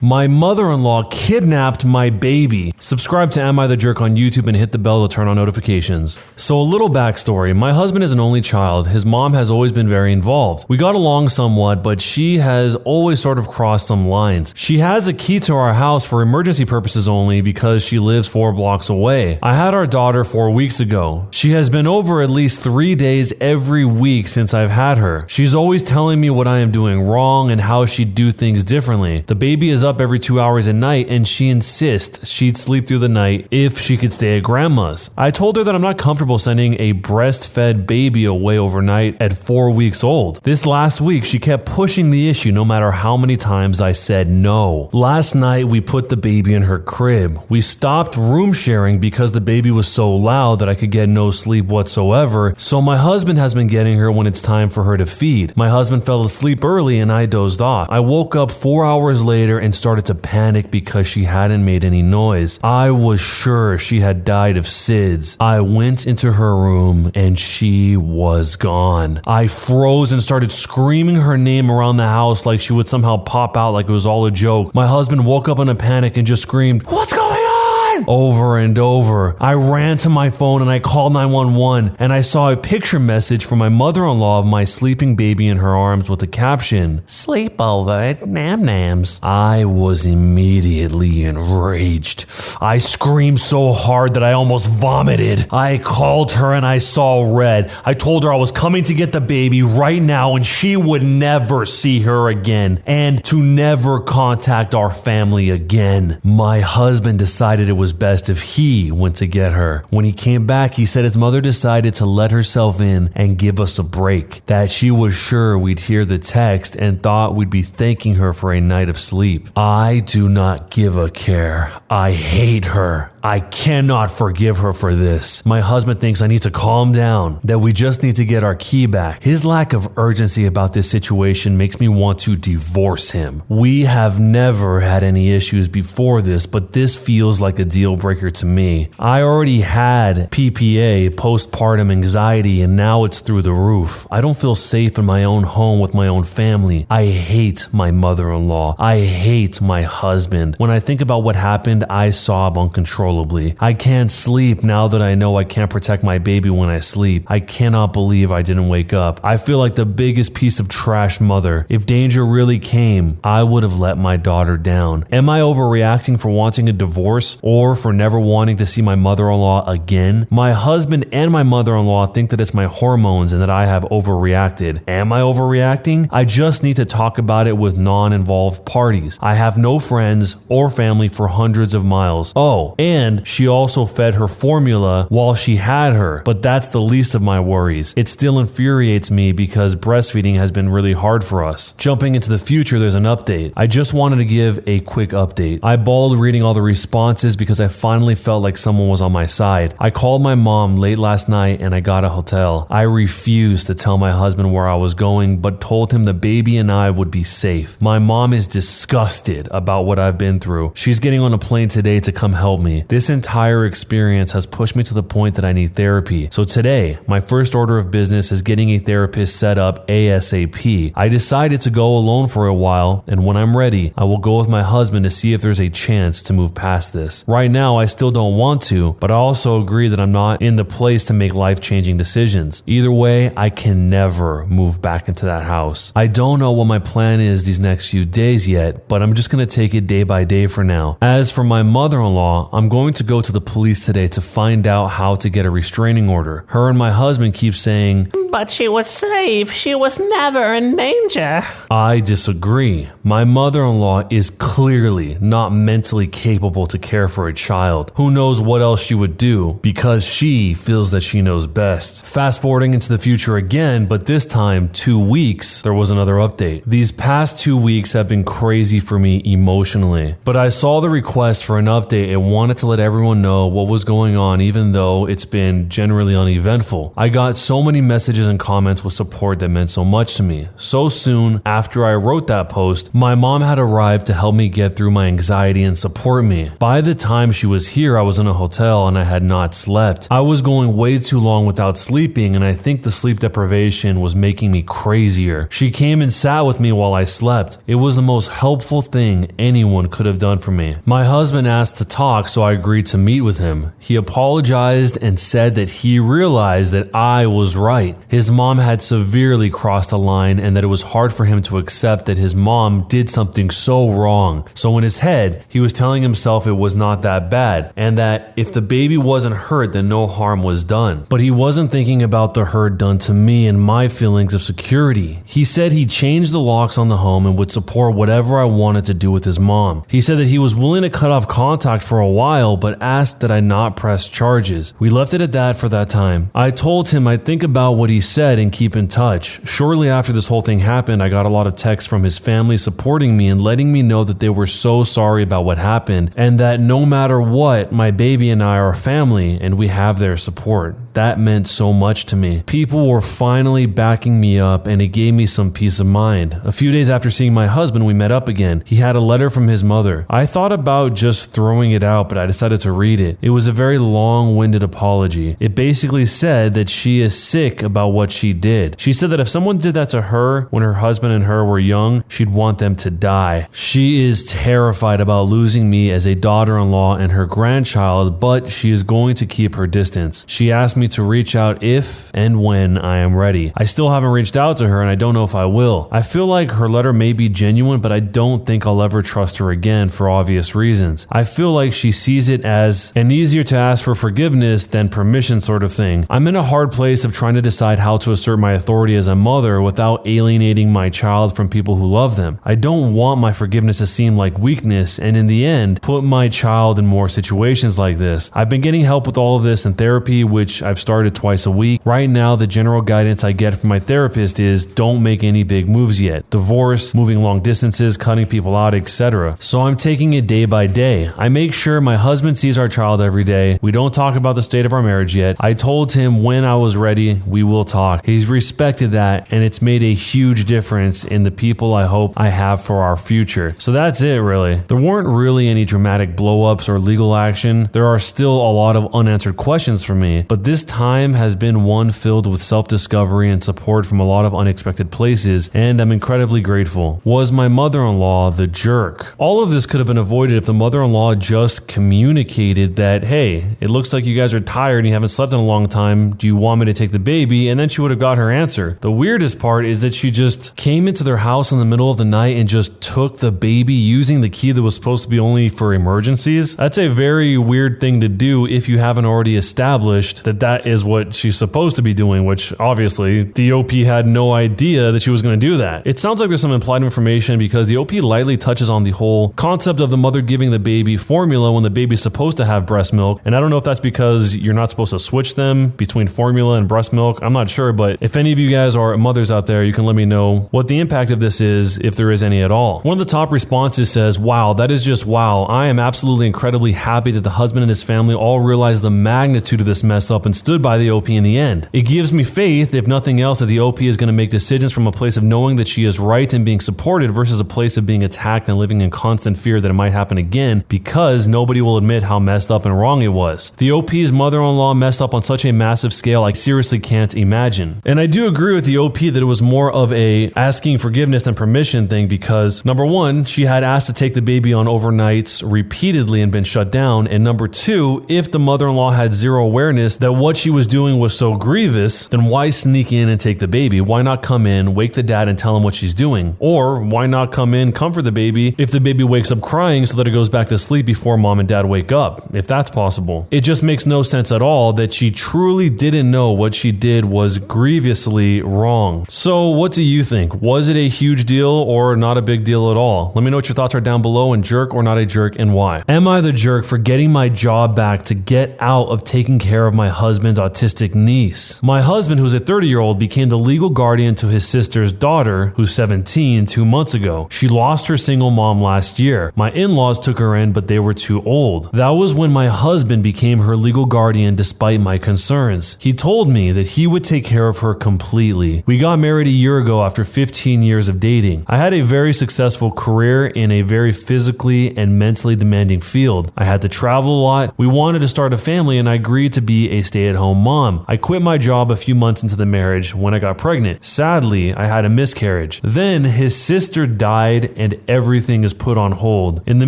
My mother-in-law kidnapped my baby. Subscribe to Am I the Jerk on YouTube and hit the bell to turn on notifications. So a little backstory. My husband is an only child. His mom has always been very involved. We got along somewhat, but she has always sort of crossed some lines. She has a key to our house for emergency purposes only because she lives 4 blocks away. I had our daughter 4 weeks ago. She has been over at least 3 days every week since I've had her. She's always telling me what I am doing wrong and how she'd do things differently. The baby is up every 2 hours a night and she insists she'd sleep through the night if she could stay at grandma's. I told her that I'm not comfortable sending a breastfed baby away overnight at 4 weeks old. This last week she kept pushing the issue no matter how many times I said no. Last night we put the baby in her crib. We stopped room sharing because the baby was so loud that I could get no sleep whatsoever, so my husband has been getting her when it's time for her to feed. My husband fell asleep early and I dozed off. I woke up 4 hours later and started to panic because she hadn't made any noise. I was sure she had died of SIDS. I went into her room and she was gone. I froze and started screaming her name around the house like she would somehow pop out like it was all a joke. My husband woke up in a panic and just screamed, "What's going on?" over and over. I ran to my phone and I called 911 and I saw a picture message from my mother-in-law of my sleeping baby in her arms with the caption, "Sleep over, nam-nams." I was immediately enraged. I screamed so hard that I almost vomited. I called her and I saw red. I told her I was coming to get the baby right now and she would never see her again and to never contact our family again. My husband decided it was best if he went to get her. When he came back, he said his mother decided to let herself in and give us a break, that she was sure we'd hear the text and thought we'd be thanking her for a night of sleep. I do not give a care. I hate her. I cannot forgive her for this. My husband thinks I need to calm down, that we just need to get our key back. His lack of urgency about this situation makes me want to divorce him. We have never had any issues before this, but this feels like a deal breaker to me. I already had PPA, postpartum anxiety, and now it's through the roof. I don't feel safe in my own home with my own family. I hate my mother-in-law. I hate my husband. When I think about what happened, I sob uncontrollably. I can't sleep now that I know I can't protect my baby when I sleep. I cannot believe I didn't wake up. I feel like the biggest piece of trash mother. If danger really came, I would have let my daughter down. Am I overreacting for wanting a divorce or for never wanting to see my mother-in-law again? My husband and my mother-in-law think that it's my hormones and that I have overreacted. Am I overreacting? I just need to talk about it with non-involved parties. I have no friends or family for hundreds of miles. Oh, and she also fed her formula while she had her, but that's the least of my worries. It still infuriates me because breastfeeding has been really hard for us. Jumping into the future, there's an update. I just wanted to give a quick update. I bawled reading all the responses because I finally felt like someone was on my side. I called my mom late last night and I got a hotel. I refused to tell my husband where I was going, but told him the baby and I would be safe. My mom is disgusted about what I've been through. She's getting on a plane today to come help me. This entire experience has pushed me to the point that I need therapy. So today, my first order of business is getting a therapist set up ASAP. I decided to go alone for a while, and when I'm ready, I will go with my husband to see if there's a chance to move past this. Right now, I still don't want to, but I also agree that I'm not in the place to make life-changing decisions. Either way, I can never move back into that house. I don't know what my plan is these next few days yet, but I'm just going to take it day by day for now. As for my mother-in-law, I'm going to go to the police today to find out how to get a restraining order. Her and my husband keep saying, "But she was safe. She was never in danger." I disagree. My mother-in-law is clearly not mentally capable to care for a child. Who knows what else she would do because she feels that she knows best. Fast forwarding into the future again, but this time 2 weeks, there was another update. These past 2 weeks have been crazy for me emotionally, but I saw the request for an update and wanted to let everyone know what was going on even though it's been generally uneventful. I got so many messages and comments with support that meant so much to me. So soon after I wrote that post, my mom had arrived to help me get through my anxiety and support me. By the time she was here, I was in a hotel and I had not slept. I was going way too long without sleeping, and I think the sleep deprivation was making me crazier. She came and sat with me while I slept. It was the most helpful thing anyone could have done for me. My husband asked to talk, so I agreed to meet with him. He apologized and said that he realized that I was right. His mom had severely crossed a line and that it was hard for him to accept that his mom did something so wrong. So in his head, he was telling himself it was not that bad and that if the baby wasn't hurt, then no harm was done. But he wasn't thinking about the hurt done to me and my feelings of security. He said he changed the locks on the home and would support whatever I wanted to do with his mom. He said that he was willing to cut off contact for a while, but asked that I not press charges. We left it at that for that time. I told him I'd think about what he said and keep in touch. Shortly after this whole thing happened, I got a lot of texts from his family supporting me and letting me know that they were so sorry about what happened and that no matter what, my baby and I are family and we have their support. That meant so much to me. People were finally backing me up and it gave me some peace of mind. A few days after seeing my husband, we met up again. He had a letter from his mother. I thought about just throwing it out, but I decided to read it. It was a very long-winded apology. It basically said that she is sick about what she did. She said that if someone did that to her when her husband and her were young, she'd want them to die. She is terrified about losing me as a daughter-in-law and her grandchild, but she is going to keep her distance. She asked me to reach out if and when I am ready. I still haven't reached out to her and I don't know if I will. I feel like her letter may be genuine, but I don't think I'll ever trust her again for obvious reasons. I feel like she sees it as an easier to ask for forgiveness than permission sort of thing. I'm in a hard place of trying to decide how to assert my authority as a mother without alienating my child from people who love them. I don't want my forgiveness to seem like weakness and in the end put my child in more situations like this. I've been getting help with all of this in therapy, which I've started twice a week. Right now, the general guidance I get from my therapist is don't make any big moves yet. Divorce, moving long distances, cutting people out, etc. So I'm taking it day by day. I make sure my husband sees our child every day. We don't talk about the state of our marriage yet. I told him when I was ready, we will talk. He's respected that, and it's made a huge difference in the people I hope I have for our future. So that's it, really. There weren't really any dramatic blow-ups or legal action. There are still a lot of unanswered questions for me, but this time has been one filled with self-discovery and support from a lot of unexpected places, and I'm incredibly grateful. Was my mother-in-law the jerk? All of this could have been avoided if the mother-in-law just communicated that, hey, it looks like you guys are tired and you haven't slept in a long time. Do you want me to take the baby? And then she would have got her answer. The weirdest part is that she just came into their house in the middle of the night and just took the baby using the key that was supposed to be only for emergencies. That's a very weird thing to do if you haven't already established that that is what she's supposed to be doing, which obviously the OP had no idea that she was going to do that. It sounds like there's some implied information because the OP lightly touches on the whole concept of the mother giving the baby formula when the baby's supposed to have breast milk. And I don't know if that's because you're not supposed to switch them between formula and breast milk. I'm not sure, but if any of you guys are mothers out there, you can let me know what the impact of this is, if there is any at all. One of the top responses says, wow, that is just wow. I am absolutely incredibly happy that the husband and his family all realized the magnitude of this mess up and stood by the OP in the end. It gives me faith, if nothing else, that the OP is going to make decisions from a place of knowing that she is right and being supported versus a place of being attacked and living in constant fear that it might happen again because nobody will admit how messed up and wrong it was. The OP's mother-in-law messed up on such a massive scale I seriously can't imagine. And I do agree with the OP that it was more of a asking forgiveness than permission thing because number one, she had asked to take the baby on overnights repeatedly and been shut down, and number two, if the mother-in-law had zero awareness that what she was doing was so grievous, then why sneak in and take the baby? Why not come in, wake the dad and tell him what she's doing? Or why not come in, comfort the baby if the baby wakes up crying so that it goes back to sleep before mom and dad wake up, if that's possible? It just makes no sense at all that she truly didn't know what she did was grievously wrong. So what do you think? Was it a huge deal or not a big deal at all? Let me know what your thoughts are down below, and jerk or not a jerk and why. Am I the jerk for getting my job back to get out of taking care of my husband husband's autistic niece. My husband, who's a 30-year-old, became the legal guardian to his sister's daughter, who's 17, 2 months ago. She lost her single mom last year. My in-laws took her in, but they were too old. That was when my husband became her legal guardian despite my concerns. He told me that he would take care of her completely. We got married a year ago after 15 years of dating. I had a very successful career in a very physically and mentally demanding field. I had to travel a lot. We wanted to start a family and I agreed to be a stay-at-home mom. I quit my job a few months into the marriage when I got pregnant. Sadly, I had a miscarriage. Then his sister died and everything is put on hold. In the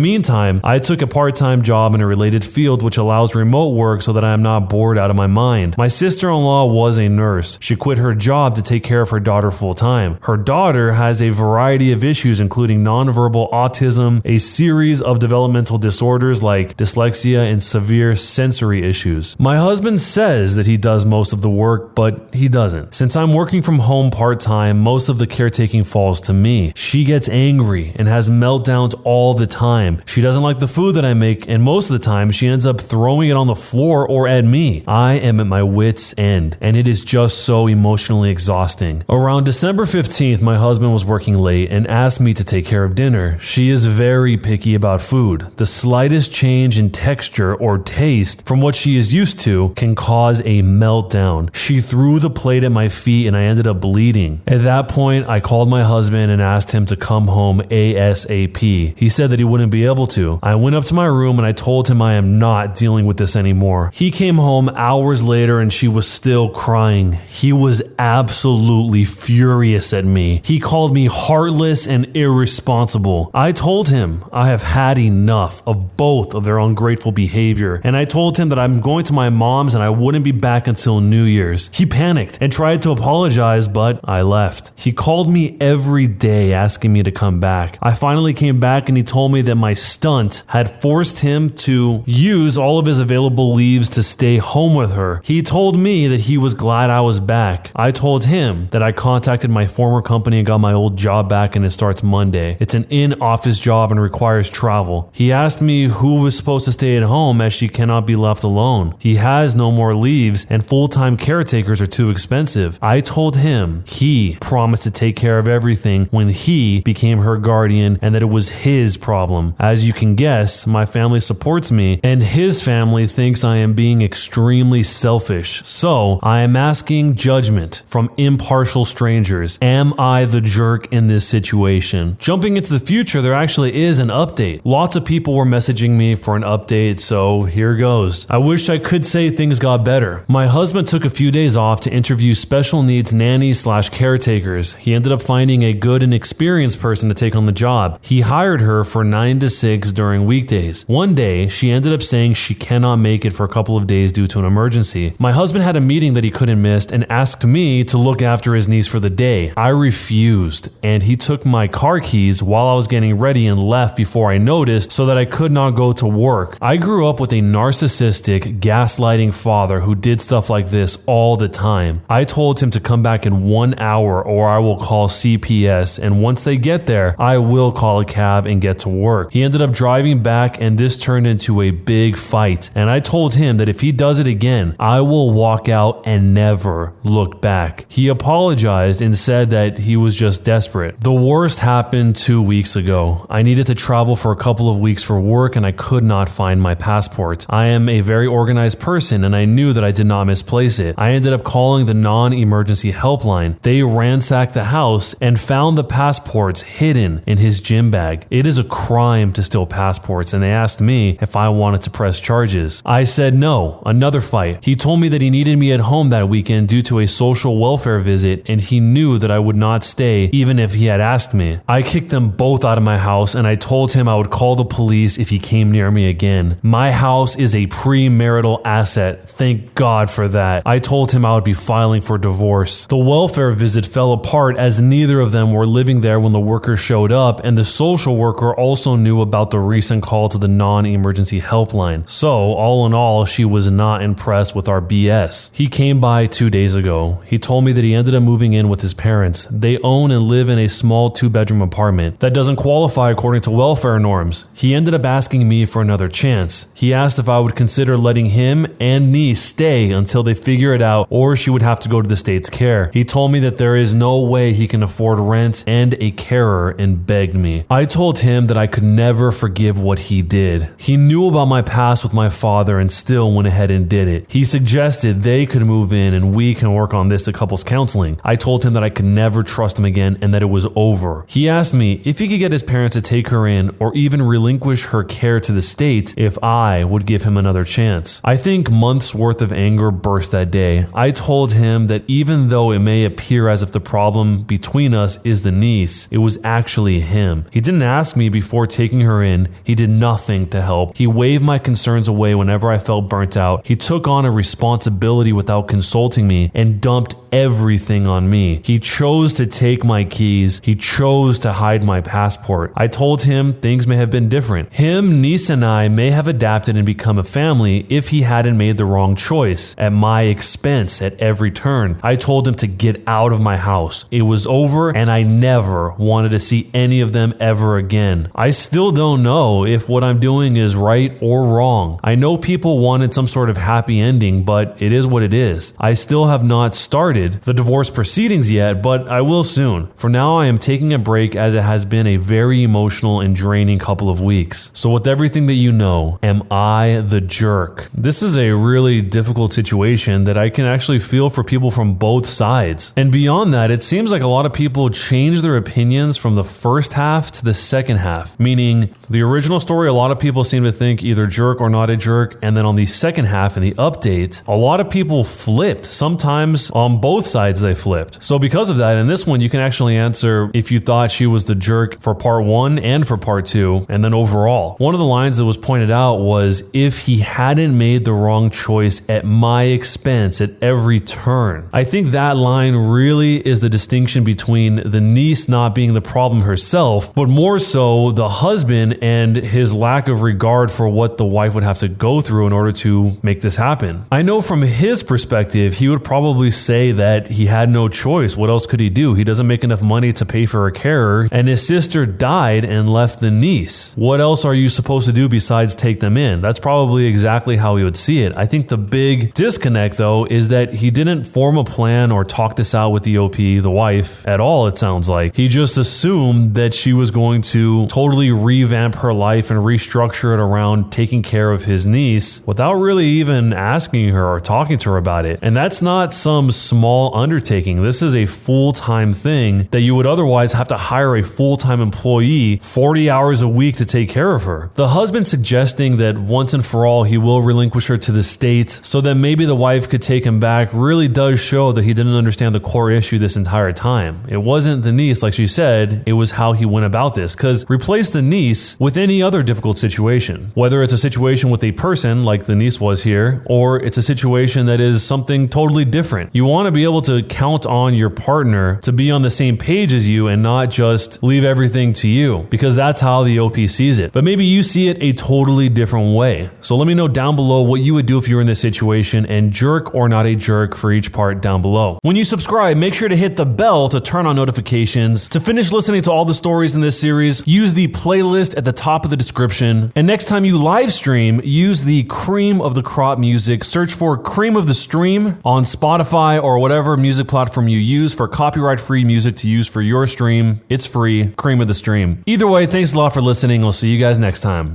meantime, I took a part-time job in a related field which allows remote work so that I am not bored out of my mind. My sister-in-law was a nurse. She quit her job to take care of her daughter full-time. Her daughter has a variety of issues including nonverbal autism, a series of developmental disorders like dyslexia, and severe sensory issues. My husband says that he does most of the work, but he doesn't. Since I'm working from home part-time, most of the caretaking falls to me. She gets angry and has meltdowns all the time. She doesn't like the food that I make, and most of the time she ends up throwing it on the floor or at me. I am at my wit's end, and it is just so emotionally exhausting. Around December 15th, my husband was working late and asked me to take care of dinner. She is very picky about food. The slightest change in texture or taste from what she is used to can cause a meltdown. She threw the plate at my feet and I ended up bleeding. At that point, I called my husband and asked him to come home ASAP. He said that he wouldn't be able to. I went up to my room and I told him I am not dealing with this anymore. He came home hours later and she was still crying. He was absolutely furious at me. He called me heartless and irresponsible. I told him I have had enough of both of their ungrateful behavior, and I told him that I'm going to my mom's and I wouldn't be back until New Year's. He panicked and tried to apologize, but I left. He called me every day asking me to come back. I finally came back and he told me that my stunt had forced him to use all of his available leaves to stay home with her. He told me that he was glad I was back. I told him that I contacted my former company and got my old job back and it starts Monday. It's an in-office job and requires travel. He asked me who was supposed to stay at home as she cannot be left alone. He has no more leaves and full-time caretakers are too expensive. I told him he promised to take care of everything when he became her guardian and that it was his problem. As you can guess, my family supports me and his family thinks I am being extremely selfish. So I am asking judgment from impartial strangers. Am I the jerk in this situation? Jumping into the future, there actually is an update. Lots of people were messaging me for an update, so here goes. I wish I could say things got better. My husband took a few days off to interview special needs nannies/caretakers. He ended up finding a good and experienced person to take on the job. He hired her for 9 to 6 during weekdays. One day, she ended up saying she cannot make it for a couple of days due to an emergency. My husband had a meeting that he couldn't miss and asked me to look after his niece for the day. I refused, and he took my car keys while I was getting ready and left before I noticed so that I could not go to work. I grew up with a narcissistic, gaslighting father who did stuff like this all the time. I told him to come back in 1 hour or I will call CPS, and once they get there, I will call a cab and get to work. He ended up driving back and this turned into a big fight, and I told him that if he does it again, I will walk out and never look back. He apologized and said that he was just desperate. The worst happened 2 weeks ago. I needed to travel for a couple of weeks for work and I could not find my passport. I am a very organized person and I knew that I did not misplace it. I ended up calling the non-emergency helpline. They ransacked the house and found the passports hidden in his gym bag. It is a crime to steal passports and they asked me if I wanted to press charges. I said no. Another fight. He told me that he needed me at home that weekend due to a social welfare visit and he knew that I would not stay even if he had asked me. I kicked them both out of my house and I told him I would call the police if he came near me again. My house is a premarital asset. Thank God for that. I told him I would be filing for divorce. The welfare visit fell apart as neither of them were living there when the worker showed up, and the social worker also knew about the recent call to the non-emergency helpline. So, all in all, she was not impressed with our BS. He came by 2 days ago. He told me that he ended up moving in with his parents. They own and live in a small 2-bedroom apartment that doesn't qualify according to welfare norms. He ended up asking me for another chance. He asked if I would consider letting him and niece stay until they figure it out, or she would have to go to the state's care. He told me that there is no way he can afford rent and a carer and begged me. I told him that I could never forgive what he did. He knew about my past with my father and still went ahead and did it. He suggested they could move in and we can work on this at couples counseling. I told him that I could never trust him again and that it was over. He asked me if he could get his parents to take her in or even relinquish her care to the state if I would give him another chance. I think months worth of anger burst that day. I told him that even though it may appear as if the problem between us is the niece, it was actually him. He didn't ask me before taking her in. He did nothing to help. He waved my concerns away whenever I felt burnt out. He took on a responsibility without consulting me and dumped everything on me. He chose to take my keys. He chose to hide my passport. I told him things may have been different. Him, niece, and I may have adapted and become a family if he hadn't made the wrong choice at my expense at every turn. I told him to get out of my house. It was over and I never wanted to see any of them ever again. I still don't know if what I'm doing is right or wrong. I know people wanted some sort of happy ending, but it is what it is. I still have not started the divorce proceedings yet, but I will soon. For now, I am taking a break as it has been a very emotional and draining couple of weeks. So with everything that you know, am I the jerk? This is a really difficult situation that I can actually feel for people from both sides. And beyond that, it seems like a lot of people change their opinions from the first half to the second half, meaning the original story, a lot of people seem to think either jerk or not a jerk, and then on the second half in the update, a lot of people flipped. Sometimes on both sides they flipped. So because of that, in this one, you can actually answer if you thought she was the jerk for part 1 and for part 2, and then overall. One of the lines that was pointed out was, if he hadn't made the wrong choice at my expense at every turn. I think that line really is the distinction between the niece not being the problem herself, but more so the husband and his lack of regard for what the wife would have to go through in order to make this happen. I know from his perspective, he would probably say that he had no choice. What else could he do? He doesn't make enough money to pay for a carer, and his sister died and left the niece. What else are you supposed to do besides take them in? That's probably exactly how he would see it. I think the big disconnect, though, is that he didn't form a plan or talk this out with the OP, the wife, at all, it sounds like. He just assumed that she was going to totally revamp her life and restructure it around taking care of his niece without really even asking her or talking to her about it. And that's not some small undertaking. This is a full-time thing that you would otherwise have to hire a full-time employee 40 hours a week to take care of her. The husband suggesting that once and for all he will relinquish her to the state so that maybe the wife could take him back really does show that he didn't understand the core issue this entire time. It wasn't the niece, like she said, it was how he went about this. Because replace the niece with any other difficult situation. Whether it's a situation with a person, like the niece was here, or it's a situation that is something totally different. You want to be able to count on your partner to be on the same page as you and not just leave everything to you, because that's how the OP sees it. But maybe you see it a totally different way. So let me know down below what you would do if you were in this situation, and jerk or not a jerk for each part down below. When you subscribe, make sure to hit the bell to turn on notifications. To finish listening to all the stories in this series, use the playlist at the top of the description. And next time you live stream, use the cream of the crop music. Search for Cream of the Stream on Spotify or whatever music platform you use for copyright-free music to use for your stream. It's free. Cream of the Stream. Either way, thanks a lot for listening. I'll see you guys next time.